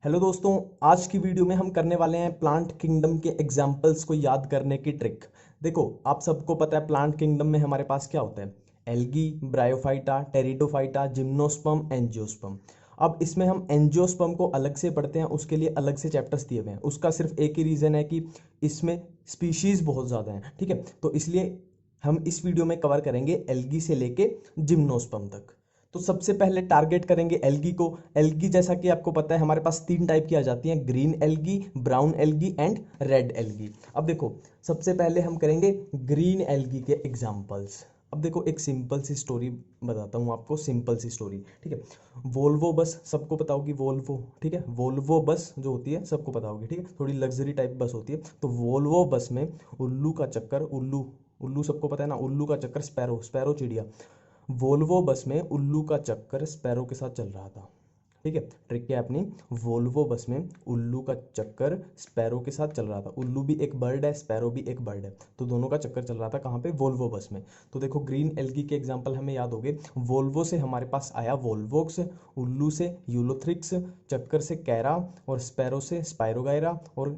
Hello दोस्तों, आज की वीडियो में हम करने वाले हैं प्लांट किंगडम के एग्जाम्पल्स को याद करने की ट्रिक। देखो, आप सबको पता है प्लांट किंगडम में हमारे पास क्या होता है। Algae, bryophyta, pteridophyta, gymnosperm, angiosperm. अब इसमें हम एंजियोस्पर्म को अलग से पढ़ते हैं, उसके लिए अलग से चैप्टर्स दिए हुए हैं। उसका सिर्फ एक ही रीज़न है कि इसमें स्पीशीज़ बहुत ज़्यादा हैं, ठीक है। तो इसलिए हम इस वीडियो में कवर करेंगे एल्गी से लेके जिम्नोस्पर्म तक। तो सबसे पहले टारगेट करेंगे एल्गी को। एल्गी जैसा कि आपको पता है हमारे पास तीन टाइप की आ जाती हैं, green algae, brown algae and red algae. अब देखो, सबसे पहले हम करेंगे ग्रीन एल्गी के एग्जांपल्स। अब देखो, एक सिंपल सी स्टोरी बताता हूँ आपको, सिंपल सी स्टोरी, ठीक है। वोल्वो बस सबको पता होगी, वोल्वो, ठीक है। वोल्वो बस जो होती है सबको पता होगी, ठीक है। थोड़ी लग्जरी टाइप बस होती है। तो वोल्वो बस में उल्लू का चक्कर, उल्लू उल्लू सबको पता है ना, उल्लू का चक्कर, स्पैरो, स्पैरो चिड़िया। वोल्वो बस में उल्लू का चक्कर स्पैरो के साथ चल रहा था, ठीक है। ट्रिक क्या है अपनी, वोल्वो बस में उल्लू का चक्कर स्पैरो के साथ चल रहा था। उल्लू भी एक बर्ड है, स्पैरो भी एक बर्ड है, तो दोनों का चक्कर चल रहा था कहाँ पे, वोल्वो बस में। तो देखो, ग्रीन एल्गी के एग्जांपल हमें याद हो गए। वोल्वो से हमारे पास आया वोल्वोक्स, उल्लू से यूलोथ्रिक्स, चक्कर से कैरा, और स्पैरो से स्पायरोगायरा, और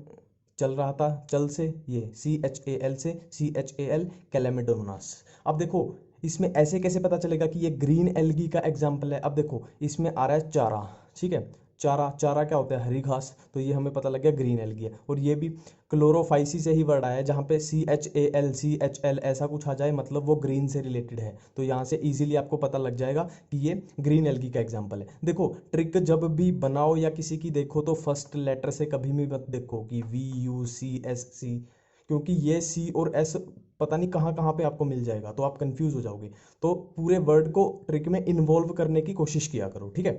चल रहा था चल से ये CHAL से CHAL, कैलेमेडोनास। अब देखो, इसमें ऐसे कैसे पता चलेगा कि ये ग्रीन एल्गी का एग्जाम्पल है। अब देखो, इसमें आ रहा है चारा, ठीक है। चारा, चारा क्या होता है, हरी घास, तो ये हमें पता लग गया ग्रीन एल्गी है। और ये भी क्लोरोफाइसी से ही वर्ड आया है, जहाँ पे CHAL ऐसा कुछ आ जाए मतलब वो ग्रीन से रिलेटेड है। तो यहाँ से इजीली आपको पता लग जाएगा कि ये ग्रीन एल्गी का एग्जाम्पल है। देखो, ट्रिक जब भी बनाओ या किसी की देखो तो फर्स्ट लेटर से कभी भी मत देखो कि VUCSC, क्योंकि ये C और S पता नहीं कहाँ कहाँ पे आपको मिल जाएगा, तो आप कंफ्यूज हो जाओगे। तो पूरे वर्ड को ट्रिक में इन्वॉल्व करने की कोशिश किया करो, ठीक है।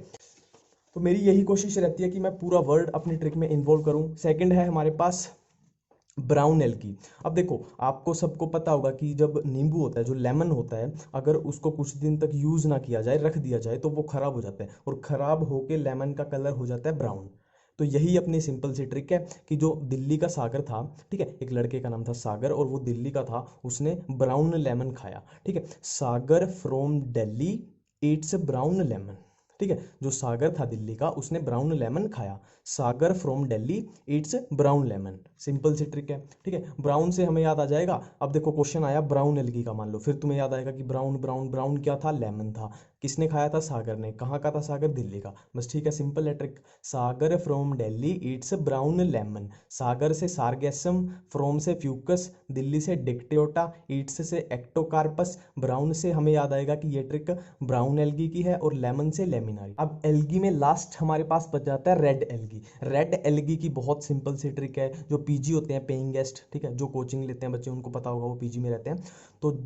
तो मेरी यही कोशिश रहती है कि मैं पूरा वर्ड अपनी ट्रिक में इन्वॉल्व करूँ। सेकंड है हमारे पास ब्राउन एल्गी। अब देखो, आपको सबको पता होगा कि जब नींबू होता है, जो लेमन होता है, अगर उसको कुछ दिन तक यूज़ ना किया जाए, रख दिया जाए, तो वो खराब हो जाता है, और खराब होके लेमन का कलर हो जाता है ब्राउन। तो यही अपनी सिंपल सी ट्रिक है कि जो दिल्ली का सागर था, ठीक है, एक लड़के का नाम था सागर और वो दिल्ली का था, उसने ब्राउन लेमन खाया, ठीक है। Sagar from Delhi eats brown lemon, ठीक है। जो सागर था दिल्ली का, उसने ब्राउन लेमन खाया। Sagar from Delhi eats brown lemon, simple सी ट्रिक है, ठीक है। ब्राउन से हमें याद आ जाएगा। अब देखो, क्वेश्चन आया ब्राउन एल्गी का, मान लो, फिर तुम्हें याद आएगा कि ब्राउन ब्राउन ब्राउन क्या था, लेमन था। किसने खाया था, सागर ने। कहाँ का था सागर, दिल्ली का, बस, ठीक है, सिंपल है trick. Sagar from Delhi eats brown lemon. Sagar से सार्गेसम, फ्रॉम से फ्यूकस, दिल्ली से डिक्टियोटा, ईट्स से एक्टोकार्पस, ब्राउन से हमें याद आएगा कि ये ट्रिक ब्राउन एल्गी की है, और लेमन से लेमिनारी। अब एल्गी में लास्ट हमारे पास बच जाता है रेड एल्गी। रेड एल्गी की बहुत सिंपल सी ट्रिक है। जो पीजी होते हैं, पेइंग गेस्ट, ठीक है, जो कोचिंग लेते हैं बच्चे, उनको पता होगा, वो पीजी में रहते हैं। तो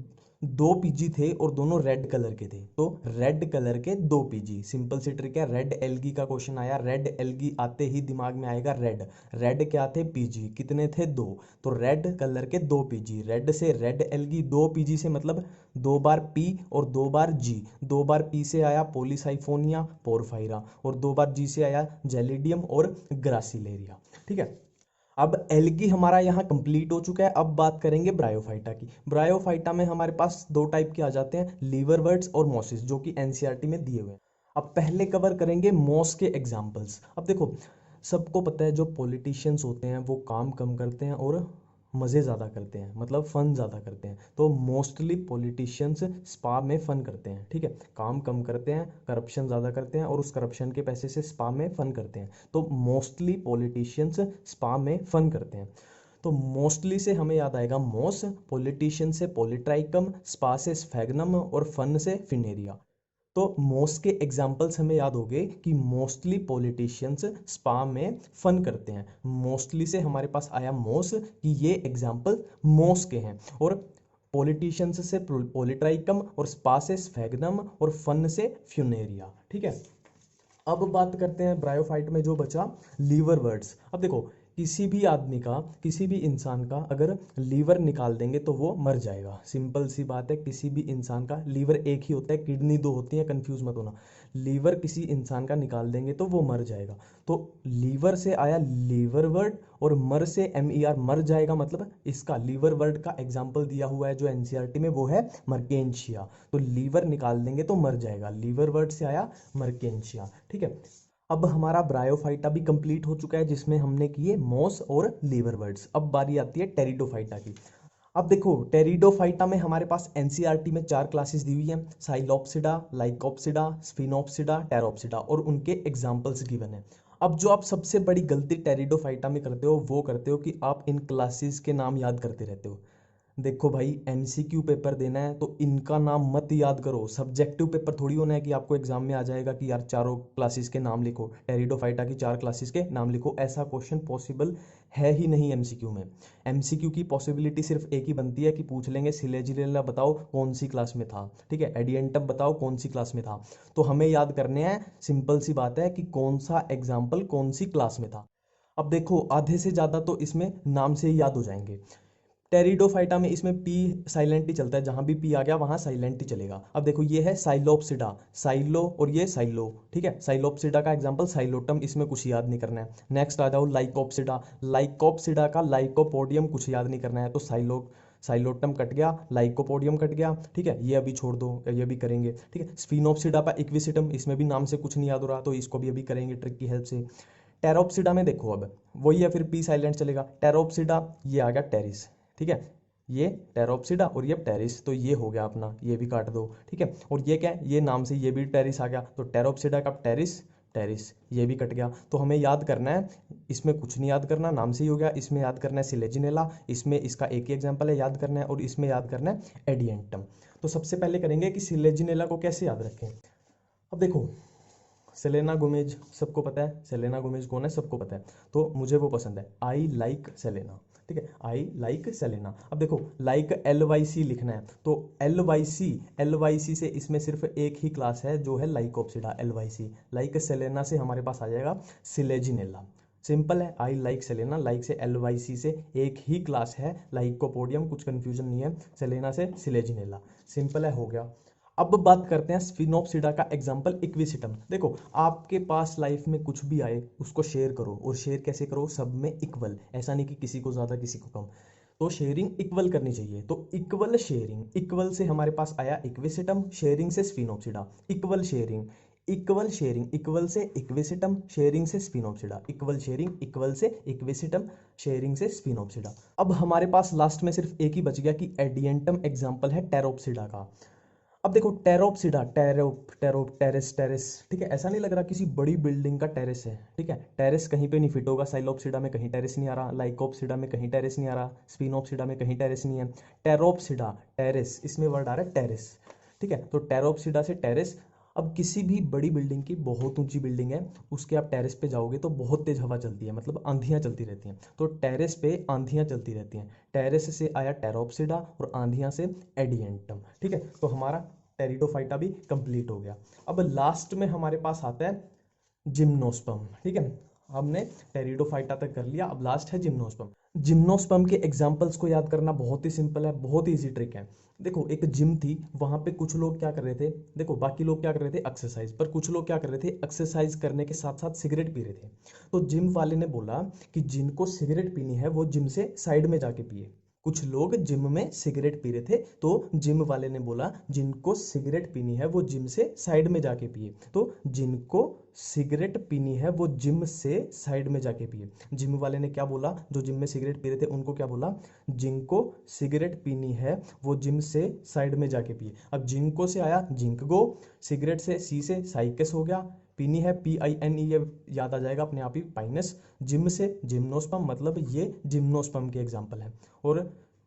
दो पीजी थे और दोनों रेड कलर के थे, तो रेड कलर के दो पीजी, सिंपल सी ट्रिक है। रेड एल्गी का क्वेश्चन आया, रेड एल्गी आते ही दिमाग में आएगा रेड। रेड क्या थे, पीजी, कितने थे, दो। तो रेड कलर के दो पीजी, रेड से रेड एल्गी, दो पीजी से मतलब दो बार पी और दो बार जी। दो बार पी से आया पॉलीसाइफोनिया पोरफायरा, और दो बार जी से आया जेलिडियम और ग्रासिलेरिया, ठीक है। अब एल्गी हमारा यहाँ कंप्लीट हो चुका है। अब बात करेंगे ब्रायोफाइटा की। ब्रायोफाइटा में हमारे पास दो टाइप के आ जाते हैं, लीवरवर्ट्स और मॉसिस, जो कि एनसीईआरटी में दिए हुए हैं। अब पहले कवर करेंगे मॉस के एग्जाम्पल्स। अब देखो, सबको पता है जो पॉलिटिशियंस होते हैं वो काम कम करते हैं और मज़े ज़्यादा करते हैं, मतलब फ़न ज़्यादा करते हैं। तो मोस्टली पॉलिटिशियंस स्पा में फ़न करते हैं, ठीक है। काम कम करते हैं, करप्शन ज़्यादा करते हैं, और उस करप्शन के पैसे से स्पा में फ़न करते हैं। तो मोस्टली पॉलिटिशियंस स्पा में फ़न करते हैं। तो मोस्टली से हमें याद आएगा मॉस, पॉलिटिशियन से पॉलिट्राइकम, स्पा से स्फैग्नम, और फन से फिनेरिया। तो मोस्ट के एग्जाम्पल्स हमें याद हो गए कि मोस्टली पॉलिटिशियंस स्पा में फन करते हैं। मोस्टली से हमारे पास आया मोस, कि ये एग्जाम्पल मोस के हैं। और पॉलिटिशियंस से पॉलिट्राइकम, और स्पा से स्फैग्नम, और फन से फ्यूनेरिया, ठीक है। अब बात करते हैं ब्रायोफाइट में जो बचा, लीवर वर्ड्स। अब देखो, किसी भी आदमी का, किसी भी इंसान का अगर लीवर निकाल देंगे तो वो मर जाएगा, सिंपल सी बात है। किसी भी इंसान का लीवर एक ही होता है, किडनी दो होती है, कंफ्यूज मत होना। लीवर किसी इंसान का निकाल देंगे तो वो मर जाएगा। तो लीवर से आया लीवर वर्ड, और मर से MER, मर जाएगा, मतलब इसका लीवर वर्ड का एग्जाम्पल दिया हुआ है जो एनसीईआरटी में, वो है मर्केंशिया। तो लीवर निकाल देंगे तो मर जाएगा, लीवर वर्ड से आया मर्केंशिया, ठीक है। अब हमारा ब्रायोफाइटा भी कंप्लीट हो चुका है, जिसमें हमने किए मॉस और लीवरबर्ड्स। अब बारी आती है टेरिडोफाइटा की। अब देखो टेरिडोफाइटा में हमारे पास एनसीईआरटी में 4 क्लासेस दी हुई हैं, साइलोप्सिडा, लाइकोप्सिडा, स्फिनोप्सिडा, टेरोप्सिडा, और उनके एग्जाम्पल्स गिवन है। अब जो आप सबसे बड़ी गलती टेरिडोफाइटा में करते हो वो करते हो कि आप इन क्लासेस के नाम याद करते रहते हो। देखो भाई, एमसीक्यू पेपर देना है तो इनका नाम मत याद करो। सब्जेक्टिव पेपर थोड़ी होना है कि आपको एग्जाम में आ जाएगा कि यार चारों क्लासेस के नाम लिखो, टेरिडोफाइटा की 4 क्लासेस के नाम लिखो। ऐसा क्वेश्चन पॉसिबल है ही नहीं एमसीक्यू में। एमसीक्यू की पॉसिबिलिटी सिर्फ एक ही बनती है कि पूछ लेंगे सिलेजिनेला बताओ कौन सी क्लास में था, ठीक है, एडियंटम बताओ कौन सी क्लास में था। तो हमें याद करने हैं, सिंपल सी बात है कि कौन सा एग्जाम्पल कौन सी क्लास में था। अब देखो आधे से ज़्यादा तो इसमें नाम से ही याद हो जाएंगे। टेरिडोफाइटा में इसमें पी साइलेंट ही चलता है, जहां भी पी आ गया वहां साइलेंट ही चलेगा। अब देखो ये है साइलोप्सिडा, साइलो और ये साइलो, ठीक है। साइलोप्सिडा का एग्जांपल साइलोटम, इसमें कुछ याद नहीं करना है। नेक्स्ट आ जाओ लाइकोप्सिडा, लाइकोप्सिडा का लाइकोपोडियम, कुछ याद नहीं करना है। तो साइलोटम कट गया, लाइकोपोडियम कट गया, ठीक है, ये अभी छोड़ दो, ये भी करेंगे, ठीक है। स्फिनोप्सिडा का इक्विसिटम, इसमें भी नाम से कुछ नहीं याद हो रहा तो इसको भी अभी करेंगे ट्रिक की हेल्प से। टेरोप्सिडा में देखो अब वही है, फिर पी साइलेंट चलेगा। टेरोप्सिडा, ये आ गया टेरिस, ठीक है, ये टेरोप्सिडा और ये टेरिस, तो ये हो गया अपना, ये भी काट दो, ठीक है। और ये क्या है, ये नाम से ये भी टेरिस आ गया, तो टेरोप्सिडा का टेरिस, टेरिस, ये भी कट गया। तो हमें याद करना है, इसमें कुछ नहीं याद करना, नाम से ही हो गया। इसमें याद करना है सिलेजिनेला, इसमें इसका एक ही एग्जाम्पल है याद करना है, और इसमें याद करना है एडियंटम। तो सबसे पहले करेंगे कि सिलेजिनेला को कैसे याद रखें। अब देखो सेलेना गोमेज सबको पता है, सेलेना गोमेज कौन है सबको पता है, तो मुझे वो पसंद है, आई लाइक सेलेना, ठीक है, आई लाइक सेलेना। अब देखो लाइक LYC लिखना है, तो LYC से इसमें सिर्फ एक ही क्लास है जो है लाइकोप्सिडा, LYC। लाइक सेलेना से हमारे पास आ जाएगा सिलेजिनेला। सिंपल है, आई लाइक सेलेना, लाइक से LYC से एक ही क्लास है, लाइकोपोडियम, कुछ कंफ्यूजन नहीं है, सेलेना से सिलेजिनेला, सिंपल है, हो गया। अब बात करते हैं स्फिनोप्सिडा का एग्जाम्पल इक्विसिटम। देखो आपके पास लाइफ में कुछ भी आए उसको शेयर करो, और शेयर कैसे करो, सब में इक्वल, ऐसा नहीं कि किसी को ज़्यादा किसी को कम, तो शेयरिंग इक्वल करनी चाहिए। तो इक्वल शेयरिंग, इक्वल से हमारे पास आया इक्विसिटम, शेयरिंग से sphenopsida, equal sharing, equal sharing, equal से इक्विसिटम, शेयरिंग से स्फिनोप्सिडा, इक्वल शेयरिंग, इक्वल से इक्विसिटम, शेयरिंग से स्फिनोप्सिडा। अब हमारे पास लास्ट में सिर्फ एक ही बच गया कि एडियंटम एग्जाम्पल है टेरोप्सिडा का। अब देखो टेरोप्सिडा, टेरेस टेरेस, ठीक है, ऐसा नहीं लग रहा किसी बड़ी बिल्डिंग का टेरेस है, ठीक है, टेरेस कहीं पे नहीं फिट होगा। साइलोप्सिडा में कहीं टेरेस नहीं आ रहा, लाइकोप्सिडा में कहीं टेरेस नहीं आ रहा, स्पिनोप्सिडा में कहीं टेरेस नहीं है। टेरोप्सिडा, टेरेस, इसमें वर्ड आ रहा है टेरेस, ठीक है, तो टेरोप्सिडा से टेरेस। अब किसी भी बड़ी बिल्डिंग की, बहुत ऊंची बिल्डिंग है, उसके आप टेरेस पे जाओगे तो बहुत तेज हवा चलती है, मतलब आंधियां चलती रहती हैं, तो टेरेस पे आंधियां चलती रहती हैं। टेरेस से आया टेरोप्सिडा और आंधियां से एडियंटम, ठीक है, तो हमारा टेरिडोफाइटा भी कंप्लीट हो गया। अब लास्ट में हमारे पास आता है जिम्नोस्पर्म, ठीक है, हमने टेरिडोफाइटा तक कर लिया, अब लास्ट है जिम्नोस्पर्म। जिम्नोस्पर्म के एग्जाम्पल्स को याद करना बहुत ही सिंपल है, बहुत ही ईजी ट्रिक है। देखो एक जिम थी, वहां पे कुछ लोग क्या कर रहे थे, देखो बाकी लोग क्या कर रहे थे एक्सरसाइज, पर कुछ लोग क्या कर रहे थे एक्सरसाइज करने के साथ साथ सिगरेट पी रहे थे। तो जिम वाले ने बोला कि जिनको सिगरेट पीनी है वो जिम से साइड में जाके पिए। कुछ लोग जिम में सिगरेट पी रहे थे, तो जिम वाले ने बोला जिनको सिगरेट पीनी है वो जिम से साइड में जाके पिए। तो जिनको सिगरेट पीनी है वो जिम से साइड में जाके पिए। जिम वाले ने क्या बोला, जो जिम में सिगरेट पी रहे थे उनको क्या बोला, जिनको सिगरेट पीनी है वो जिम से साइड में जाके पिए। अब जिनको से आया जिंक गो, सिगरेट से सी से साइकस हो गया, पीनी है PINE, ये याद आ जाएगा अपने आप ही, पाइनस। जिम से जिम्नोस्पर्म, मतलब ये जिम्नोस्पर्म के एग्जाम्पल है। और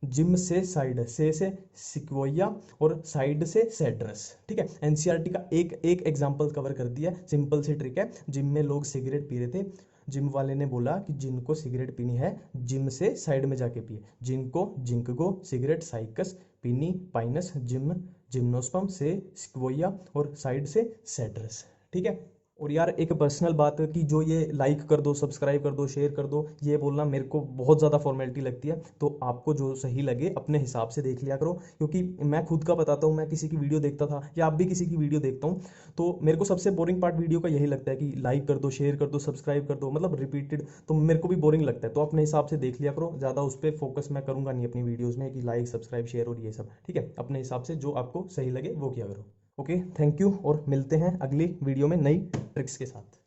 जिम से साइड, से सिक्वोया, और साइड से सेड्रस, ठीक है। एनसीईआरटी का एक एक एग्जाम्पल कवर कर दिया, सिंपल सी ट्रिक है। जिम में लोग सिगरेट पी रहे थे, जिम वाले ने बोला कि जिनको सिगरेट पीनी है जिम से साइड में जाके पिए। जिनको जिंकगो, सिगरेट, साइकस, पीनी, पाइनस, जिम, जिम्नोस्पर्म, से स्क्वोया, और साइड से सेड्रस, ठीक है। और यार एक पर्सनल बात है कि जो ये लाइक कर दो, सब्सक्राइब कर दो, शेयर कर दो, ये बोलना मेरे को बहुत ज़्यादा फॉर्मेलिटी लगती है। तो आपको जो सही लगे अपने हिसाब से देख लिया करो, क्योंकि मैं खुद का बताता हूँ, मैं किसी की वीडियो देखता था या आप भी किसी की वीडियो देखता हूँ, तो मेरे को सबसे बोरिंग पार्ट वीडियो का यही लगता है कि लाइक कर दो, शेयर कर दो, सब्सक्राइब कर दो, मतलब रिपीटेड, तो मेरे को भी बोरिंग लगता है। तो अपने हिसाब से देख लिया करो, ज़्यादा उस पर फोकस मैं करूँगा नहीं अपनी वीडियोज़ में कि लाइक, सब्सक्राइब, शेयर और ये सब, ठीक है। अपने हिसाब से जो आपको सही लगे वो किया करो। ओके, थैंक यू, और मिलते हैं अगली वीडियो में नई ट्रिक्स के साथ।